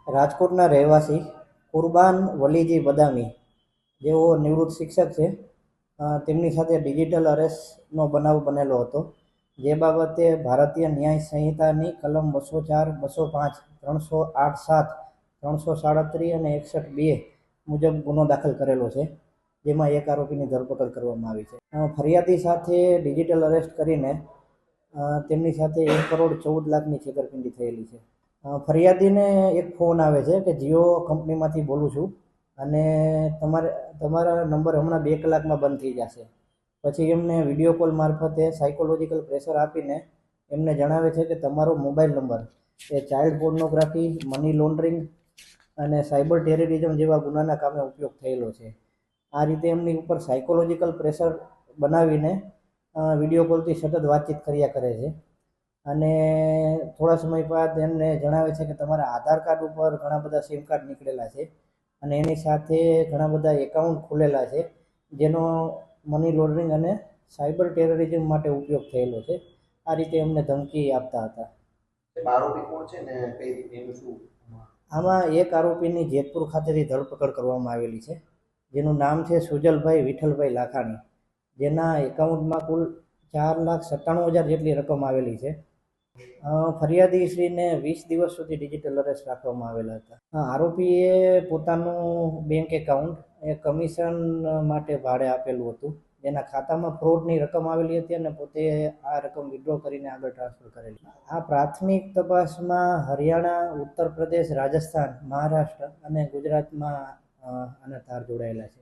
રાજકોટના રહેવાસી કુરબાન વલીજી બદામી, જેઓ નિવૃત્ત શિક્ષક છે, તેમની સાથે ડિજિટલ અરેસ્ટનો બનાવ બનેલો હતો, જે બાબતે ભારતીય ન્યાય સંહિતાની કલમ 204, 205, 308(7), 337 અને 61(2) મુજબ ગુનો દાખલ કરેલો છે, જેમાં એક આરોપીની ધરપકડ કરવામાં આવી છે. ફરિયાદી સાથે ડિજિટલ અરેસ્ટ કરીને તેમની સાથે 1,14,00,000ની છેતરપિંડી થયેલી છે. ફરિયાદીને એક ફોન આવે છે કે જીઓ કંપનીમાંથી બોલું છું અને તમારા નંબર હમણાં 2 કલાકમાં બંધ થઈ જશે. પછી એમને વિડીયો કોલ મારફતે સાયકોલોજીકલ પ્રેશર આપીને એમને જણાવે છે કે તમારો મોબાઈલ નંબર એ ચાઇલ્ડ પોર્નોગ્રાફી, મની લોન્ડરિંગ અને સાયબર ટેરરિઝમ જેવા ગુનાના કામે ઉપયોગ થયેલો છે. આ રીતે એમની ઉપર સાયકોલોજીકલ પ્રેશર બનાવીને વિડીયો કોલથી સતત વાતચીત કર્યા કરે છે અને થોડા સમય બાદ એમને જણાવે છે કે તમારા આધાર કાર્ડ ઉપર ઘણા બધા સિમ કાર્ડ નીકળેલા છે અને એની સાથે ઘણા બધા એકાઉન્ટ ખુલેલા છે, જેનો મની લોન્ડરિંગ અને સાયબર ટેરરિઝમ માટે ઉપયોગ થયેલો છે. આ રીતે એમને ધમકી આપતા હતા. આરોપી કોણ છે ને કઈ રીતે એનું શું? આમાં એક આરોપીની જેતપુર ખાતેથી ધરપકડ કરવામાં આવેલી છે, જેનું નામ છે સુજલભાઈ વિઠ્ઠલભાઈ લાખાણી, જેના એકાઉન્ટમાં કુલ 4,97,000 જેટલી રકમ આવેલી છે. ફરિયાદીશ્રીને 20 દિવસ સુધી ડિજિટલ અરેસ્ટ રાખવામાં આવેલા હતા. આરોપીએ પોતાનું બેંક એકાઉન્ટ એ કમિશન માટે ભાડે આપેલું હતું, જેના ખાતામાં ફ્રોડની રકમ આવેલી હતી અને પોતે આ રકમ વિડ્રો કરીને આગળ ટ્રાન્સફર કરેલી. આ પ્રાથમિક તપાસમાં હરિયાણા, ઉત્તર પ્રદેશ, રાજસ્થાન, મહારાષ્ટ્ર અને ગુજરાતમાં આના તાર જોડાયેલા છે.